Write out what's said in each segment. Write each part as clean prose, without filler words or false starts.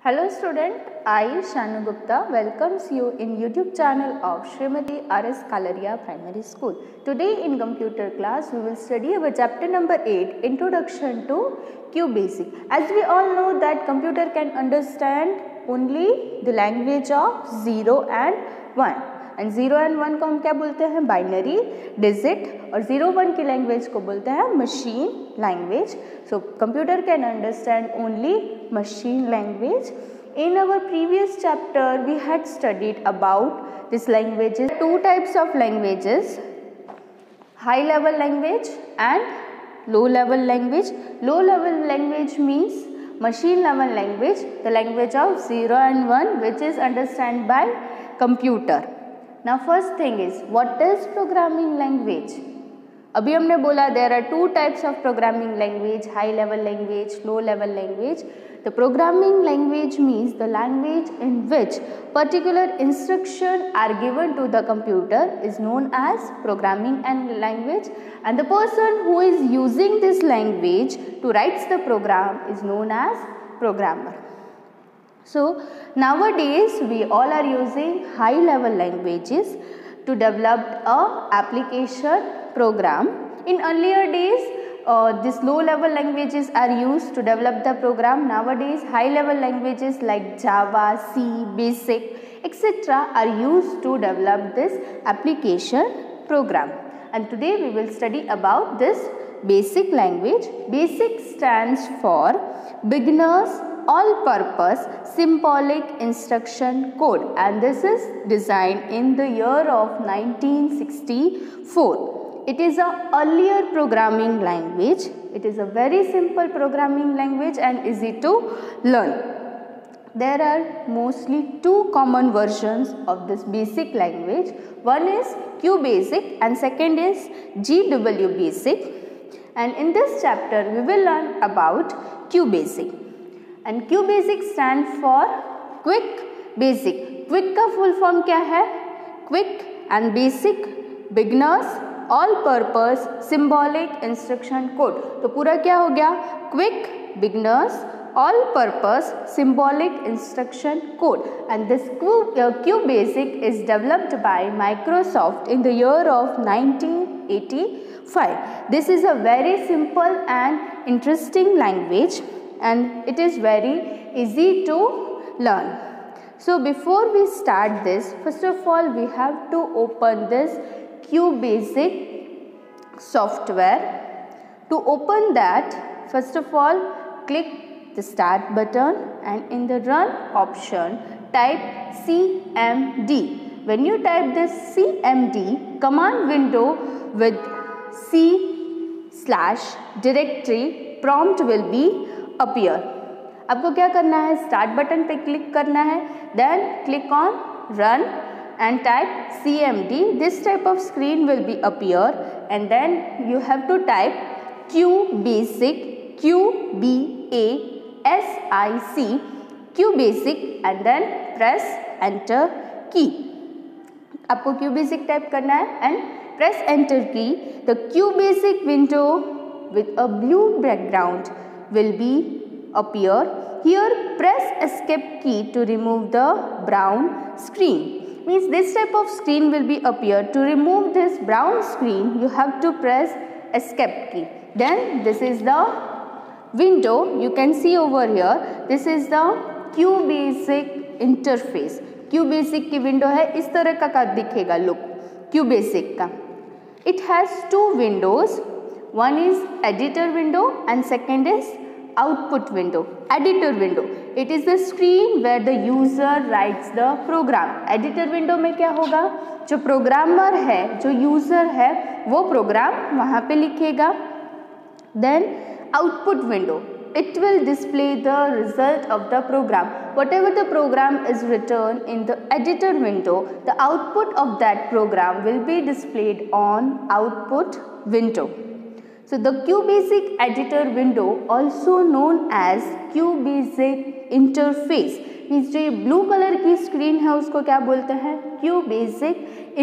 Hello student, I Shanu Gupta welcomes you in YouTube channel of Srimati R.S. Kalaria Primary School. Today in computer class we will study our chapter number 8, Introduction to QBasic. As we all know that computer can understand only the language of 0 and 1. And 0 and 1 को हम क्या बोलते हैं, binary digit, और 0 1 की language को बोलते हैं machine language. So computer can understand only machine language. In our previous chapter we had studied about this languages. Two types of languages, high level language and low level language. Low level language means machine level language, the language of 0 and 1 which is understood by computer. Now first thing is, what is programming language? अभी हमने बोला there are two types of programming language, high level language, low level language. The programming language means the language in which particular instruction are given to the computer is known as programming and language, and the person who is using this language to write the program is known as programmer. So nowadays we all are using high level languages to develop a application program. In earlier days these low level languages are used to develop the program. Nowadays high level languages like Java, C, Basic etc. are used to develop this application program. And today we will study about this basic language. Basic stands for beginners all purpose symbolic instruction code, and this is designed in the year of 1964. It is a earlier programming language. It is a very simple programming language and easy to learn. There are mostly two common versions of this basic language. One is QBasic and second is GWBasic. And in this chapter we will learn about QBasic. And QBasic stands for Quick Basic. Quick का full form क्या है? Quick and Basic Beginners All Purpose Symbolic Instruction Code. तो पूरा क्या हो गया? Quick Beginners All Purpose Symbolic Instruction Code. And this QBasic is developed by Microsoft in the year of 1985. This is a very simple and interesting language, and it is very easy to learn. So before we start this, first of all we have to open this QBasic software. To open that, first of all click the start button and in the run option type CMD. When you type this CMD, command window with C/directory prompt will be appear. आपको क्या करना है, start button पे click करना है, then click on run and type CMD. This type of screen will be appear, and then you have to type QBasic, QBASIC, QBasic and then press enter key. आपको QBasic type करना है and press enter key. The QBasic window with a blue background will be appear. Here press escape key to remove the brown screen. Means this type of screen will be appear. To remove this brown screen you have to press escape key. Then this is the window you can see over here. This is the QBasic interface. QBasic की window है, इस तरह का दिखेगा look QBasic का. It has two windows. One is editor window and second is output window. Editor window, it is the screen where the user writes the program. Editor window में क्या होगा, जो प्रोग्रामर है, जो यूजर है, वो programme वहाँ पे लिखेगा. Then output window, it will display the result of the program. Whatever the program is written in the editor window, the output of that program will be displayed on output window. So the QBasic editor window, also known as QBasic interface, means जो ये blue color की screen है उसको क्या बोलते हैं, QBasic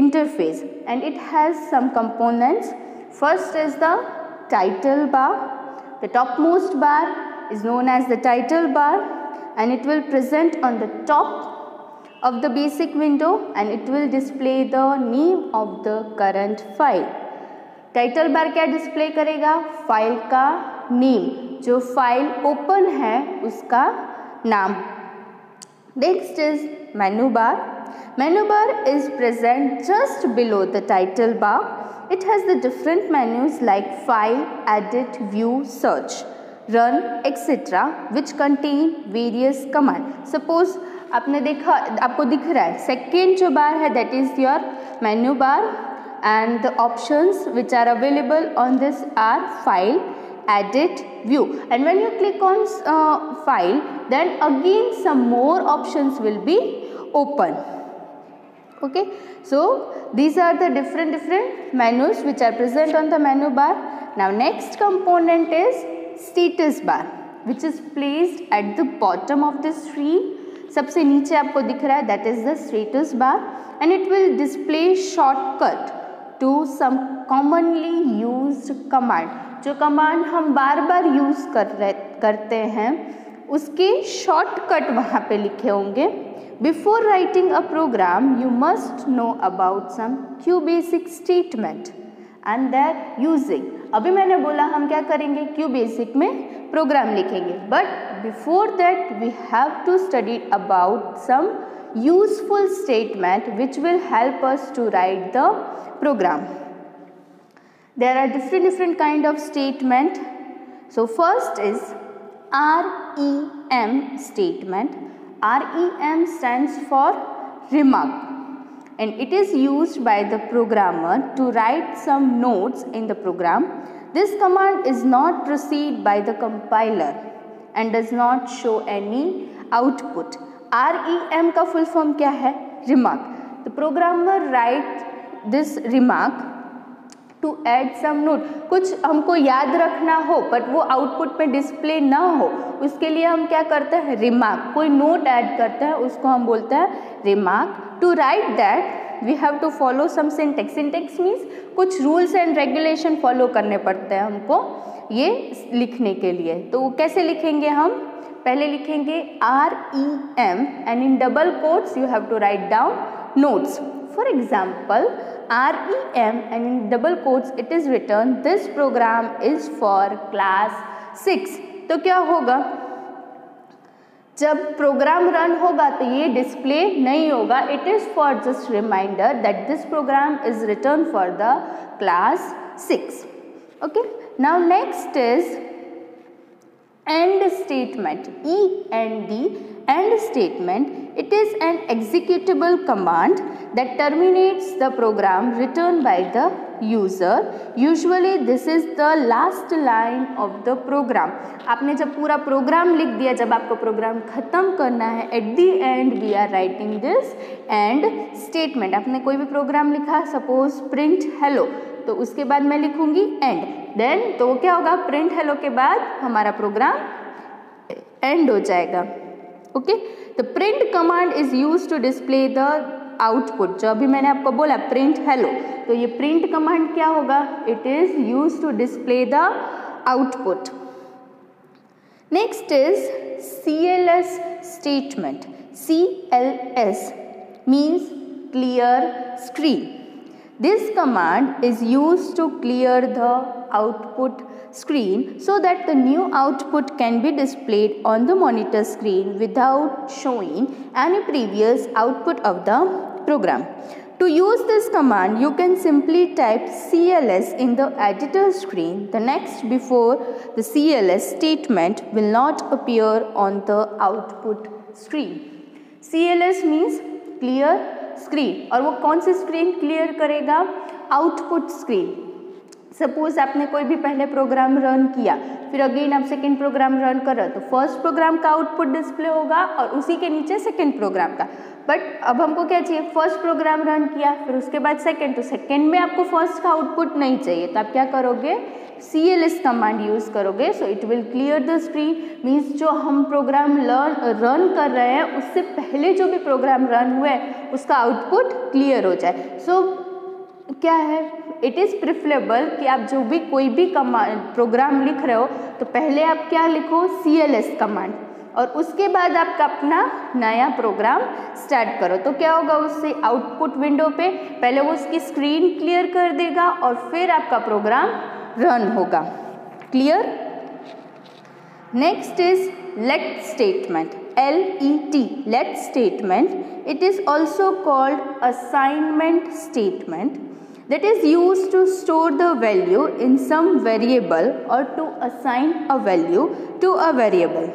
interface. And it has some components. First is the title bar. The topmost bar is known as the title bar. and it will present on the top of the basic window and it will display the name of the current file. Title bar क्या display करेगा? File का name, जो file open है उसका नाम. Next is menu bar. Menu bar is present just below the title bar. It has the different menus like File, Edit, View, Search, Run, etc. which contain various commands. Suppose आपने देखा, आपको दिख रहा है second जो बार है that is your menu bar and the options which are available on this are File, Edit, View, and when you click on File then again some more options will be open. Okay, so these are the different menus which are present on the menu bar. Now next component is status bar, which is placed at the bottom of the screen. सबसे नीचे आपको दिख रहा है that is the status bar and it will display shortcut to some commonly used command. जो command हम बार बार use करते हैं उसके शॉर्टकट वहाँ पे लिखे होंगे. Before writing a program, you must know about some QBasic statement and their using. अभी मैंने बोला हम क्या करेंगे, QBasic में प्रोग्राम लिखेंगे, but before that we have to study about some useful statement which will help us to write the program. There are different kind of statement. So first is REM statement. REM stands for remark and it is used by the programmer to write some notes in the program. This command is not received by the compiler and does not show any output. REM का full form क्या है? Remark. The programmer writes this remark to add some note. कुछ हमको याद रखना हो but वो output में डिस्प्ले ना हो, उसके लिए हम क्या करते हैं? रिमार्क. कोई नोट ऐड करते हैं उसको हम बोलते हैं remark. To write that we have to follow some syntax. Syntax means कुछ रूल्स एंड रेगुलेशन फॉलो करने पड़ते हैं हमको ये लिखने के लिए. तो वो कैसे लिखेंगे हम? पहले लिखेंगे REM and in double quotes you have to write down notes. For example, REM and in double quotes it is written this program is for class 6. तो क्या होगा? जब प्रोग्राम रन होगा तो ये डिस्प्ले नहीं होगा. It is for just reminder that this program is written for the class 6. Okay, now next is end statement. END, end statement. It is an executable command that terminates the program written by the user. Usually this is the last line of the program. आपने जब पूरा program लिख दिया, जब आपको programme खत्म करना है, at the end we are writing this end statement. आपने कोई भी प्रोग्राम लिखा, suppose print hello, तो उसके बाद मैं लिखूंगी एंड. देन तो क्या होगा? प्रिंट हेलो के बाद हमारा प्रोग्राम एंड हो जाएगा. Okay, the print command is use to display the output. जो अभी मैंने आपको बोला प्रिंट हेलो, तो ये प्रिंट कमांड क्या होगा? It is use to display the output. Next is CLS statement. CLS means clear screen. This command is used to clear the output screen so that the new output can be displayed on the monitor screen without showing any previous output of the program. To use this command, you can simply type CLS in the editor screen. The next before the CLS statement will not appear on the output screen. CLS means clear screen. और वो कौन सी screen clear करेगा? Output screen. Suppose आपने कोई भी पहले program run किया, फिर अगेन आप सेकेंड प्रोग्राम रन कर रहे हो, तो फर्स्ट प्रोग्राम का आउटपुट डिस्प्ले होगा और उसी के नीचे सेकेंड प्रोग्राम का. बट अब हमको क्या चाहिए? फर्स्ट प्रोग्राम रन किया, फिर उसके बाद सेकेंड, तो सेकेंड में आपको फर्स्ट का आउटपुट नहीं चाहिए, तो आप क्या करोगे? CLS कमांड यूज करोगे. So it will clear the screen. Means जो हम प्रोग्राम रन कर रहे हैं उससे पहले जो भी प्रोग्राम रन हुए उसका आउटपुट क्लियर हो जाए. सो क्या है? इट इज़ प्रिफरेबल कि आप जो भी कोई भी कमांड प्रोग्राम लिख रहे हो तो पहले आप क्या लिखो? CLS command. और उसके बाद आपका अपना नया प्रोग्राम स्टार्ट करो। तो क्या होगा, उससे आउटपुट विंडो पे पहले वो उसकी स्क्रीन क्लियर कर देगा और फिर आपका प्रोग्राम रन होगा। Clear? Next is let statement, LET, let statement. It is also called assignment statement that is used to store the value in some variable or to assign a value to a variable.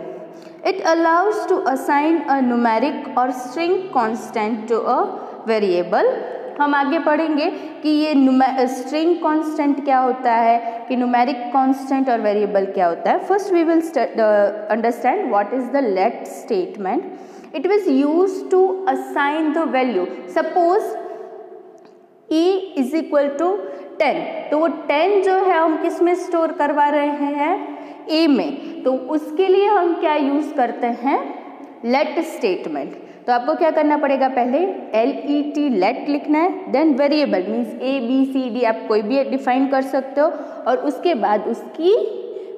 It allows to assign a numeric or string constant to a variable. हम आगे पढ़ेंगे कि ये string constant क्या होता है, कि numeric constant और वेरिएबल क्या होता है। First we will understand what is the let statement. It was used to assign the value. Suppose E is equal to 10, तो वो 10 जो है हम किस में स्टोर करवा रहे हैं, A में। तो उसके लिए हम क्या यूज करते हैं, लेट स्टेटमेंट। तो आपको क्या करना पड़ेगा, पहले LET लेट लिखना है, देन वेरिएबल मीन्स ABCD आप कोई भी डिफाइन कर सकते हो, और उसके बाद उसकी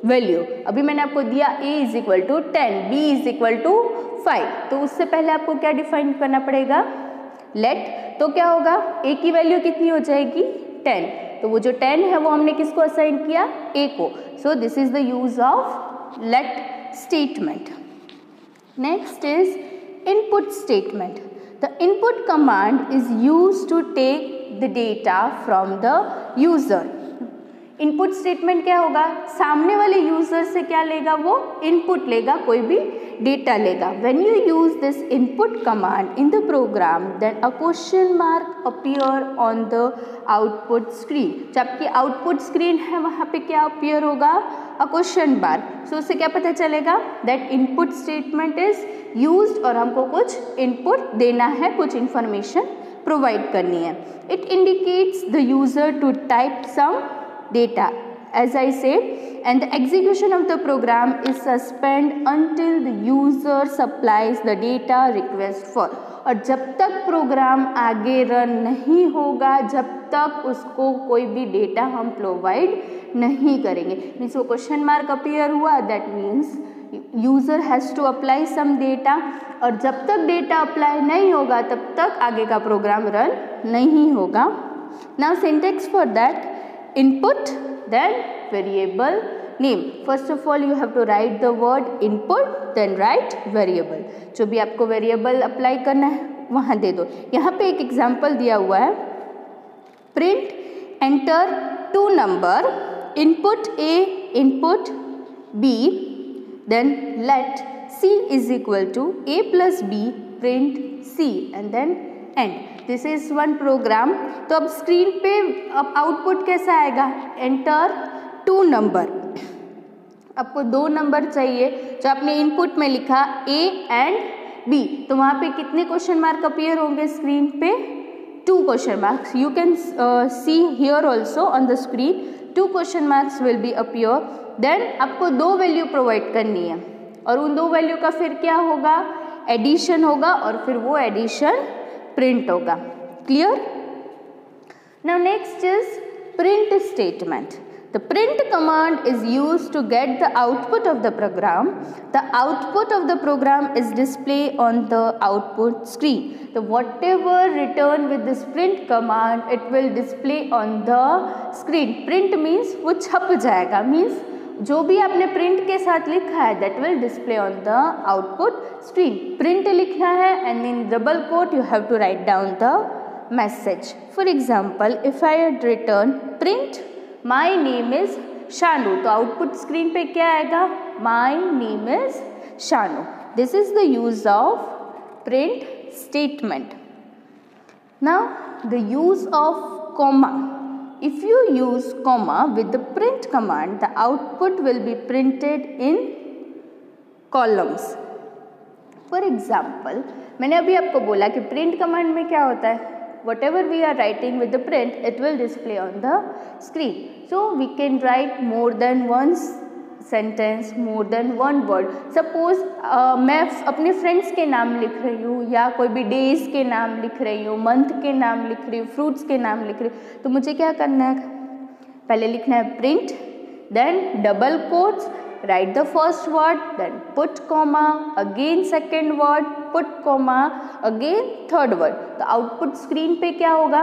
वैल्यू। अभी मैंने आपको दिया A is equal to 10, B is equal to 5, तो उससे पहले आपको क्या डिफाइन करना पड़ेगा, लेट। तो क्या होगा, A की वैल्यू कितनी हो जाएगी, 10, तो वो जो 10 है वो हमने किसको असाइन किया, A को। So this is the use of let statement. Next is input statement. The input command is used to take the data from the user. Input statement क्या होगा, सामने वाले यूजर से क्या लेगा, वो इनपुट लेगा, कोई भी डेटा लेगा। When you use this input command in the program then a question mark appear on the output screen. जब आपकी आउटपुट स्क्रीन है वहाँ पे क्या अपीयर होगा, अ क्वेश्चन मार्क। सो उससे क्या पता चलेगा, that input statement is used और हमको कुछ इनपुट देना है, कुछ इंफॉर्मेशन प्रोवाइड करनी है। It indicates the user to type some data, as I said, and the execution of the program is suspended until the user supplies the data request for। और जब तक प्रोग्राम आगे run नहीं होगा, जब तक उसको कोई भी डेटा हम प्रोवाइड नहीं करेंगे। मीन्स वो क्वेश्चन मार्क अपीयर हुआ, that means user has to apply some data, और जब तक डेटा अप्लाई नहीं होगा तब तक आगे का प्रोग्राम रन नहीं होगा। Now syntax for that, input then variable name. First of all you have to write the word input then write variable। जो भी आपको वेरिएबल अप्लाई करना है वहाँ दे दो। यहाँ पे एक एग्जाम्पल दिया हुआ है, print enter 2 number, input A input B, then let C is equal to A plus B print C and then end. This is one program. तो अब स्क्रीन पे अब आउटपुट कैसा आएगा, एंटर 2 नंबर। आपको 2 नंबर चाहिए, जो आपने इनपुट में लिखा A एंड B, तो वहाँ पे कितने क्वेश्चन मार्क अपीयर होंगे स्क्रीन पे, 2 question marks. You can see here also on the screen 2 question marks will be appear. Then आपको 2 वैल्यू प्रोवाइड करनी है, और उन 2 वैल्यू का फिर क्या होगा, एडिशन होगा, और फिर वो एडिशन प्रिंट होगा। Clear? Now next is print statement. The print command is used to get the output of the program. The output of the program is displayed on the output screen. So whatever return with this print command, it will display on the screen. Print means वो छप जाएगा, means जो भी आपने print के साथ लिखा है that will display on the output screen. Print लिखना है and in double quote you have to write down the message. For example, if I had written print my name is Shanu, तो output screen पे क्या आएगा, my name is Shanu. This is the use of print statement. Now the use of comma. If you use comma with the print command, the output will be printed in columns. For example, मैंने अभी आपको बोला कि print command में क्या होता है, whatever we are writing with the print, it will display on the screen. So we can write more than one sentence, more than one word. Suppose मैं अपने friends के नाम लिख रही हूँ, या कोई भी days के नाम लिख रही हूँ, month के नाम लिख रही हूँ, fruits के नाम लिख रही हूँ, तो मुझे क्या करना है, पहले लिखना है print, then double quotes, write the first word, then put comma, again second word, put comma, again third word. तो आउटपुट स्क्रीन पे क्या होगा,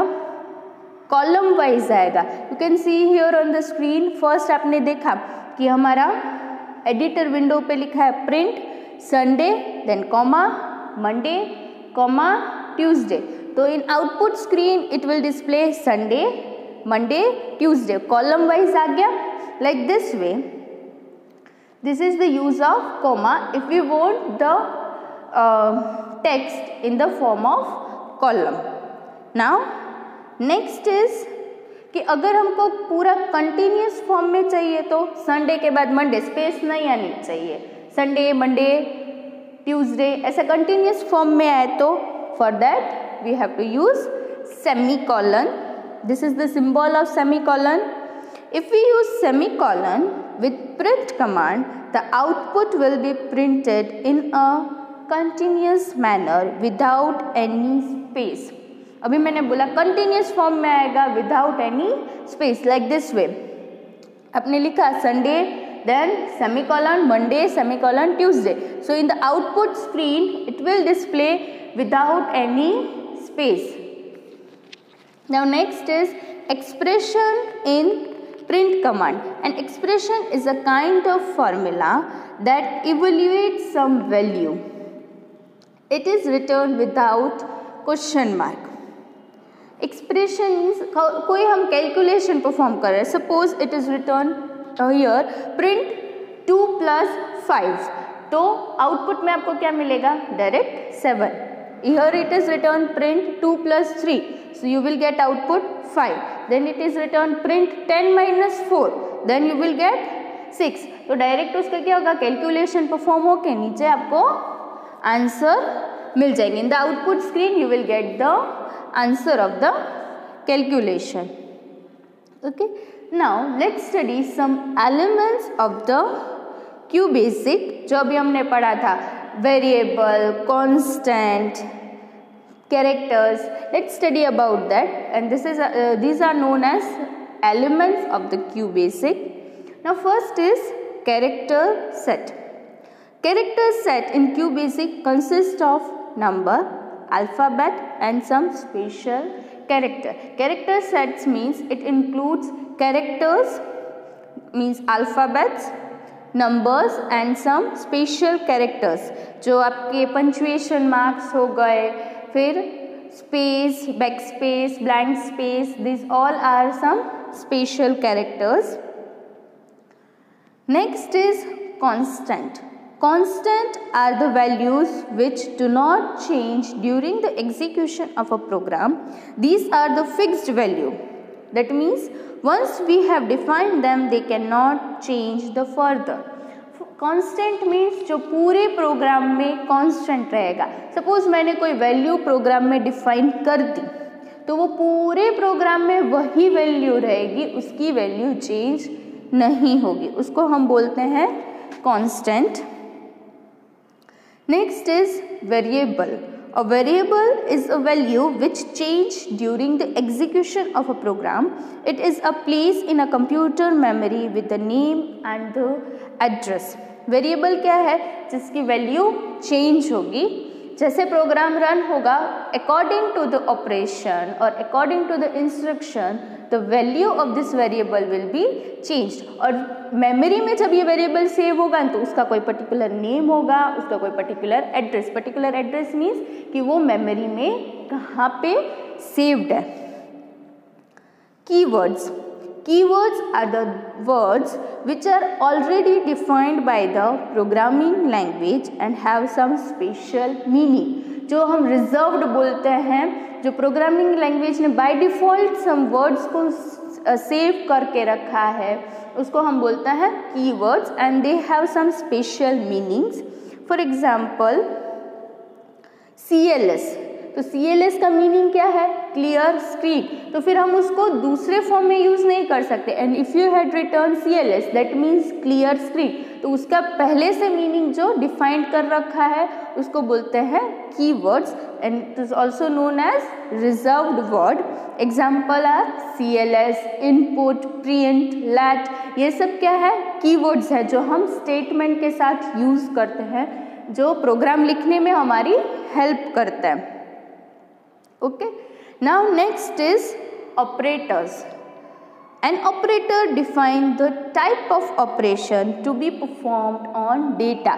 कॉलम वाइज आएगा. You can see here on the screen. First आपने देखा कि हमारा editor window पे लिखा है print Sunday, then comma Monday, comma Tuesday. तो in output screen it will display Sunday, Monday, Tuesday, column wise आ गया. Like this way, this is the use of comma if we want the text in the form of column. Now next is कि अगर हमको पूरा continuous form में चाहिए तो Sunday के बाद मंडे, स्पेस नहीं आनी चाहिए. संडे, मंडे, ट्यूसडे ऐसा कंटिन्यूस फॉर्म में आए तो for that we have to use semicolon. This is the symbol of semicolon. If we use semicolon with print command, the output will be printed in a continuous manner without any space. अभी मैंने बोला continuous form में आएगा without any space, like this way. आपने लिखा Sunday, then semicolon Monday, semicolon Tuesday. So in the output screen, it will display without any space. Now next is expression in print command. An expression is a kind of formula that evaluates some value. It is written without question mark. Expression means कोई हम calculation perform कर रहे हैं. Suppose it is written here print 2 plus 5. तो output में आपको क्या मिलेगा, direct 7. Here it is written print 2 plus 3. So you will get output 5. Then it is written print 10 minus 4. Then you will get 6. तो direct उसका क्या होगा, calculation perform होके नीचे आपको आंसर मिल जाएंगे. In the output screen you will get the answer of the calculation. Okay, now let's study some elements of the QBasic जो अभी हमने पढ़ा था. Variable, constant, characters. Let's study about that, and these are known as elements of the QBasic. Now first is character set. Character set in QBasic consists of number, alphabet and some special character. Character sets means it includes characters, means alphabets, numbers and some special characters. जो आपके punctuation marks हो गए, फिर space, back space, blank space, this all are some special characters. Next is constant. Constant are the values which do not change during the execution of a program. These are the fixed value. That means once we have defined them they cannot change the further. Constant means जो पूरे programme में constant रहेगा. Suppose मैंने कोई value program में define कर दी तो वो पूरे प्रोग्राम में वही वैल्यू रहेगी, उसकी वैल्यू चेंज नहीं होगी, उसको हम बोलते हैं constant. Next is variable. A variable is a value which changes during the execution of a program. It is a place in a computer memory with the name and the address. Variable क्या है, जिसकी value change होगी. जैसे program run होगा according to the operation और according to the instruction the value of this variable will be changed. और memory में जब ये वेरिएबल सेव होगा तो उसका कोई पर्टिकुलर नेम होगा, उसका कोई particular address. Particular address means कि वो मेमोरी में कहाँ पे सेव्ड है. Keywords. Keywords are the words which are already defined by the programming language and have some special meaning. जो हम reserved बोलते हैं, जो प्रोग्रामिंग लैंग्वेज ने बाय डिफ़ॉल्ट सम वर्ड्स को सेव करके रखा है उसको हम बोलते हैं keywords and they have some special meanings. For example CLS. तो CLS का मीनिंग क्या है, क्लियर स्क्रीन, तो फिर हम उसको दूसरे फॉर्म में यूज नहीं कर सकते। And if you had return CLS that means clear screen, तो उसका पहले से मीनिंग जो डिफाइंड कर रखा है उसको बोलते हैं keywords and it is also known as reserved word. Example are CLS, input, print, let, ये सब क्या है? कीवर्ड्स है जो हम स्टेटमेंट के साथ यूज करते हैं, जो प्रोग्राम लिखने में हमारी हेल्प करता है। Okay, now next is operators. An operator defines the type of operation to be performed on data.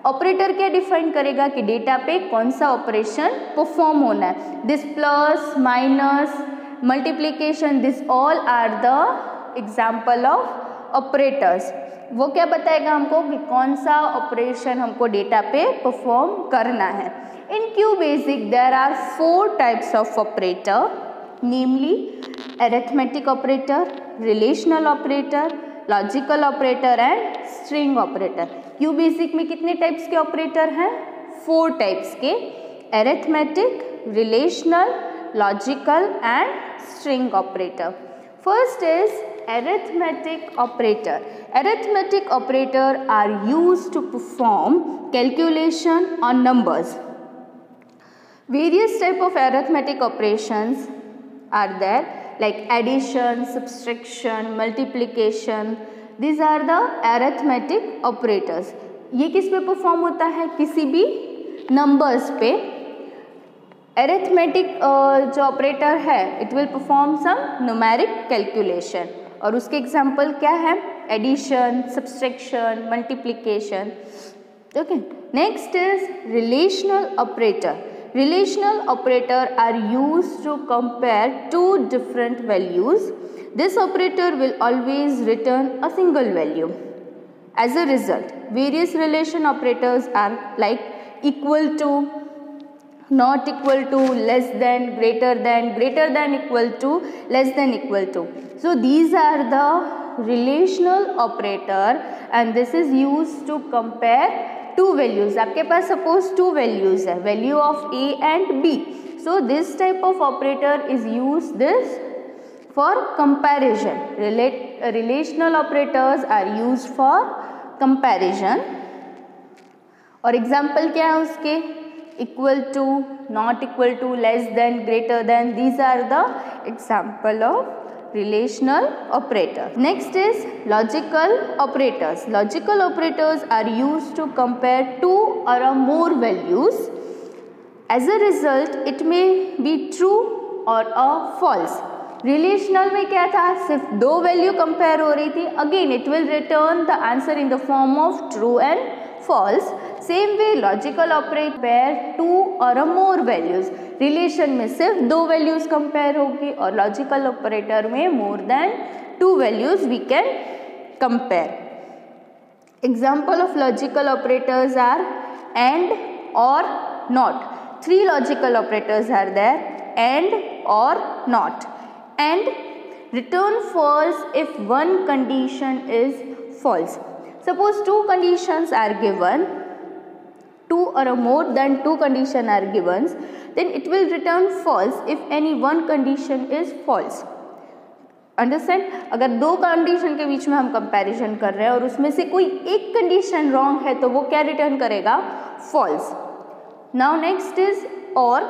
Operator क्या डिफाइन करेगा कि डेटा पे कौन सा ऑपरेशन परफॉर्म होना है। This plus, minus, multiplication, this all are the example of operators. वो क्या बताएगा हमको कि कौन सा ऑपरेशन हमको डेटा पे परफॉर्म करना है। In QBasic there are 4 types of operator, namely arithmetic operator, relational operator, logical operator and string operator. QBasic में कितने टाइप्स के ऑपरेटर हैं? 4 टाइप्स के, arithmetic, relational, logical and string operator. First is arithmetic operator. Arithmetic operator are used to perform calculation on numbers. Various type of arithmetic operations are there like addition, subtraction, multiplication. These are the arithmetic operators. ये किस पे perform होता है? किसी भी numbers पे। arithmetic जो operator है it will perform some numeric calculation, और उसके एग्जाम्पल क्या है? Addition, subtraction, multiplication. Okay, next is relational operator. Relational operator are used to compare two different values. This operator will always return a single value. As a result, various relation operators are like equal to, not equal to, less than, greater than equal to, less than equal to. So these are the relational operator and this is used to compare two values. आपके पास suppose 2 values है, value of A and B, so this type of operator is use this for comparison. Relational operators are use for comparison, और example क्या है उसके? Equal to, not equal to, less than, greater than, these are the example of relational operator. Next is logical operators. Logical operators are used to compare 2 or more values. As a result, it may be true or a false. Relational में क्या था? सिर्फ 2 value compare हो रही थी. Again, it will return the answer in the form of true and false. Same way, logical operator compare 2 or more values. Relation में सिर्फ 2 values compare होगी और लॉजिकल ऑपरेटर में more than 2 values we can compare. Example of logical operators are and, or, not. 3 logical operators are there, and, or, not. And return false if one condition is false. Suppose 2 conditions are given, 2 or more than 2 condition are given, then it will return false if any one condition is false. Understand? अगर 2 condition के बीच में हम comparison कर रहे हैं और उसमें से कोई एक कंडीशन रॉन्ग है तो वो क्या रिटर्न करेगा? फॉल्स। नाउ नेक्स्ट इज और,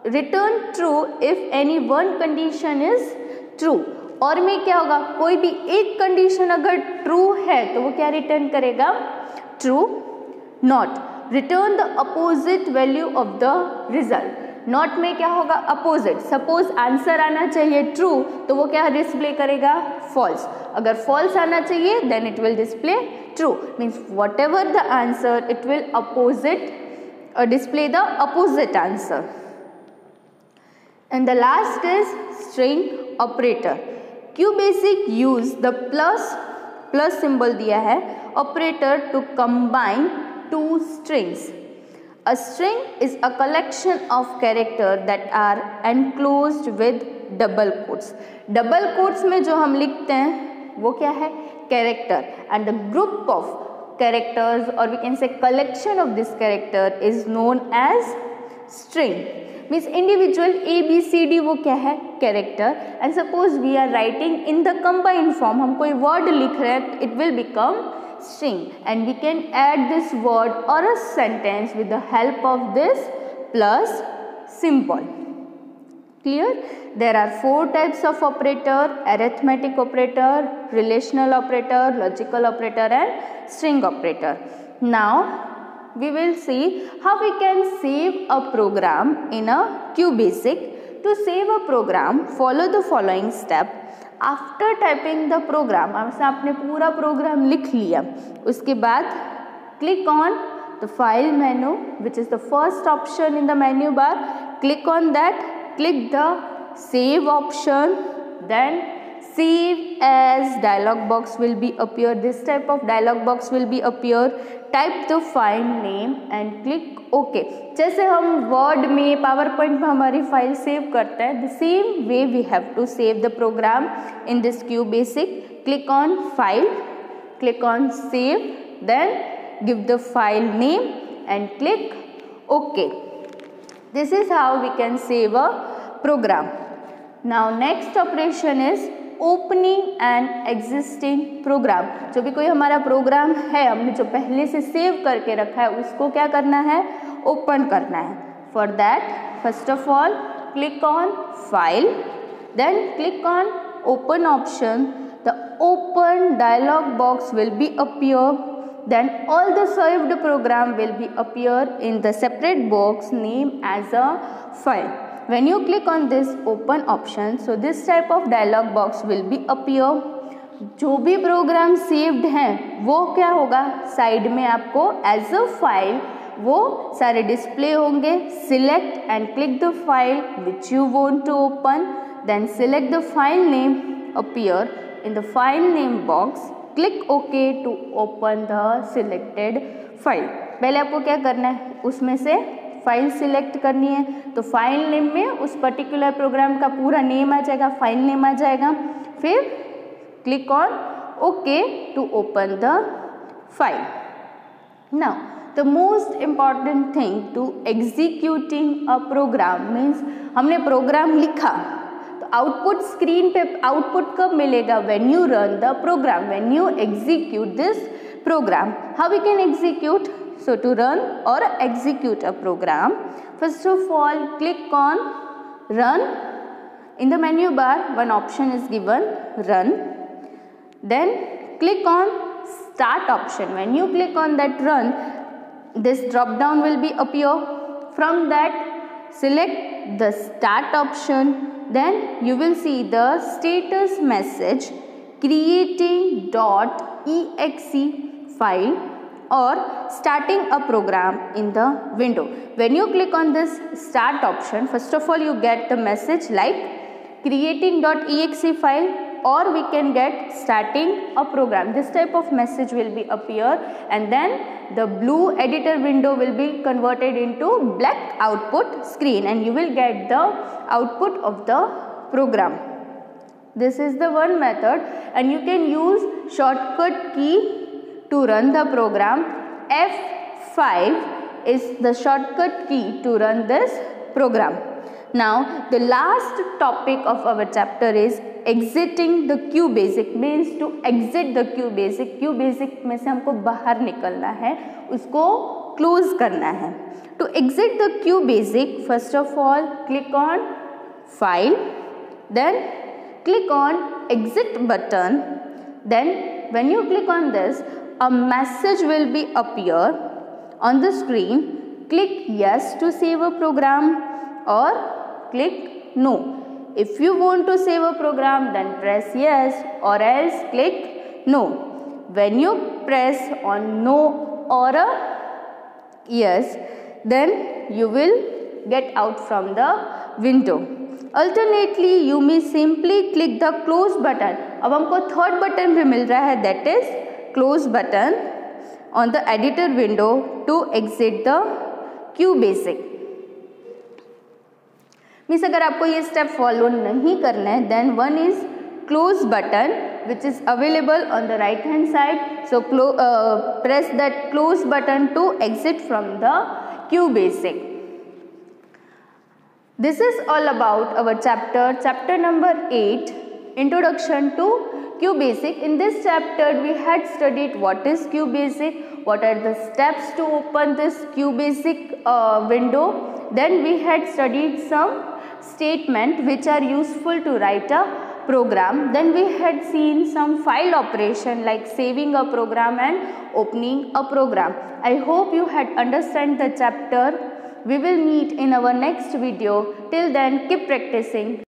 return true if any one condition is true. और में क्या होगा? कोई भी एक कंडीशन अगर ट्रू है तो वो क्या रिटर्न करेगा? True. Not, return the opposite value of the result. Not में क्या होगा? अपोजिट। सपोज आंसर आना चाहिए ट्रू तो वो क्या डिस्प्ले करेगा? फॉल्स। अगर फॉल्स आना चाहिए then it will display true. Means whatever the answer it will opposite display the opposite answer. And the last is string operator. QBasic use the plus symbol दिया है operator to combine 2 strings. A string is a collection of characters that are enclosed with double quotes. Double quotes में जो हम लिखते हैं वो क्या है? Character. And the group of characters, or we can say collection of this character, is known as string. Means individual ABCD वो क्या है, character. And suppose we are writing in the combined form, हम कोई word लिख रहे हैं, it will become string and we can add this word or a sentence with the help of this plus symbol. Clear? There are 4 types of operator: arithmetic operator, relational operator, logical operator and string operator. Now we will see how we can save a program in a QBasic. To save a program, follow the following step. After typing the program, आपने पूरा program लिख लिया, उसके बाद click on the file menu which is the first option in the menu bar. Click on that, click the save option, then save as dialog box will be appear. This type of dialog box will be appear. Type the file name and click OK. जैसे हम word में, power point में हमारी file save करते हैं, the same way we have to save the program in this QBasic. Click on file, click on save, then give the file name and click OK. This is how we can save a program. Now next operation is opening and existing program. जो भी कोई हमारा programme है, हमने जो पहले से save करके रखा है, उसको क्या करना है, ओपन करना है. For that first of all click on file, then click on open option. The open dialog box will be appear, then all the saved program will be appear in the separate box name as a file. When you click on this open option, so this type of dialog box will be appear. जो भी programme saved हैं वो क्या होगा, side में आपको as a file वो सारे डिस्प्ले होंगे. Select and click the file which you want to open, then select the file name, appear in the file name box. Click okay to open the selected file. पहले आपको क्या करना है, उसमें से फाइल सिलेक्ट करनी है. तो फाइल नेम में उस पर्टिकुलर प्रोग्राम का पूरा नेम आ जाएगा, फाइल नेम आ जाएगा. फिर click on okay to open the file. Now the most important thing to executing a program means हमने प्रोग्राम लिखा, आउटपुट स्क्रीन पे आउटपुट कब मिलेगा, when you run the program, when you execute this program. How we can execute, so to run or execute a program, first of all click on run. In the menu bar one option is given, run, then click on start option. When you click on that run, this drop down will be appear. From that select the start option, then you will see the status message creating .exe file or starting a program in the window. When you click on this start option, first of all you get the message like creating .exe file, or we can get starting a program. This type of message will be appear, and then the blue editor window will be converted into black output screen, and you will get the output of the program. This is the one method, and you can use shortcut key to run the program. F5 is the shortcut key to run this program. Now the last topic of our chapter is exiting the QBasic, means to exit the QBasic. QBasic में से हमको बाहर निकलना है, उसको close करना है. To exit the QBasic, first of all click on file, then click on exit button. Then when you click on this, a message will be appear on the screen. Click yes to save a program or click no. If you want to save a program, then press yes, or else click no. When you press on no or a yes, then you will get out from the window. Alternately you may simply click the close button. अब हमको third button भी मिल रहा है, that is close button on the editor window to exit the QBasic. मीन्स अगर आपको ये step follow नहीं करना है, then one is close button which is available on the right hand side. So press that close button to exit from the QBasic. This is all about our chapter number 8, Introduction to QBasic. In this chapter, we had studied what is QBasic, what are the steps to open this QBasic window. Then we had studied some statements which are useful to write a program. Then we had seen some file operation like saving a program and opening a program. I hope you had understand the chapter. We will meet in our next video. Till then, keep practicing.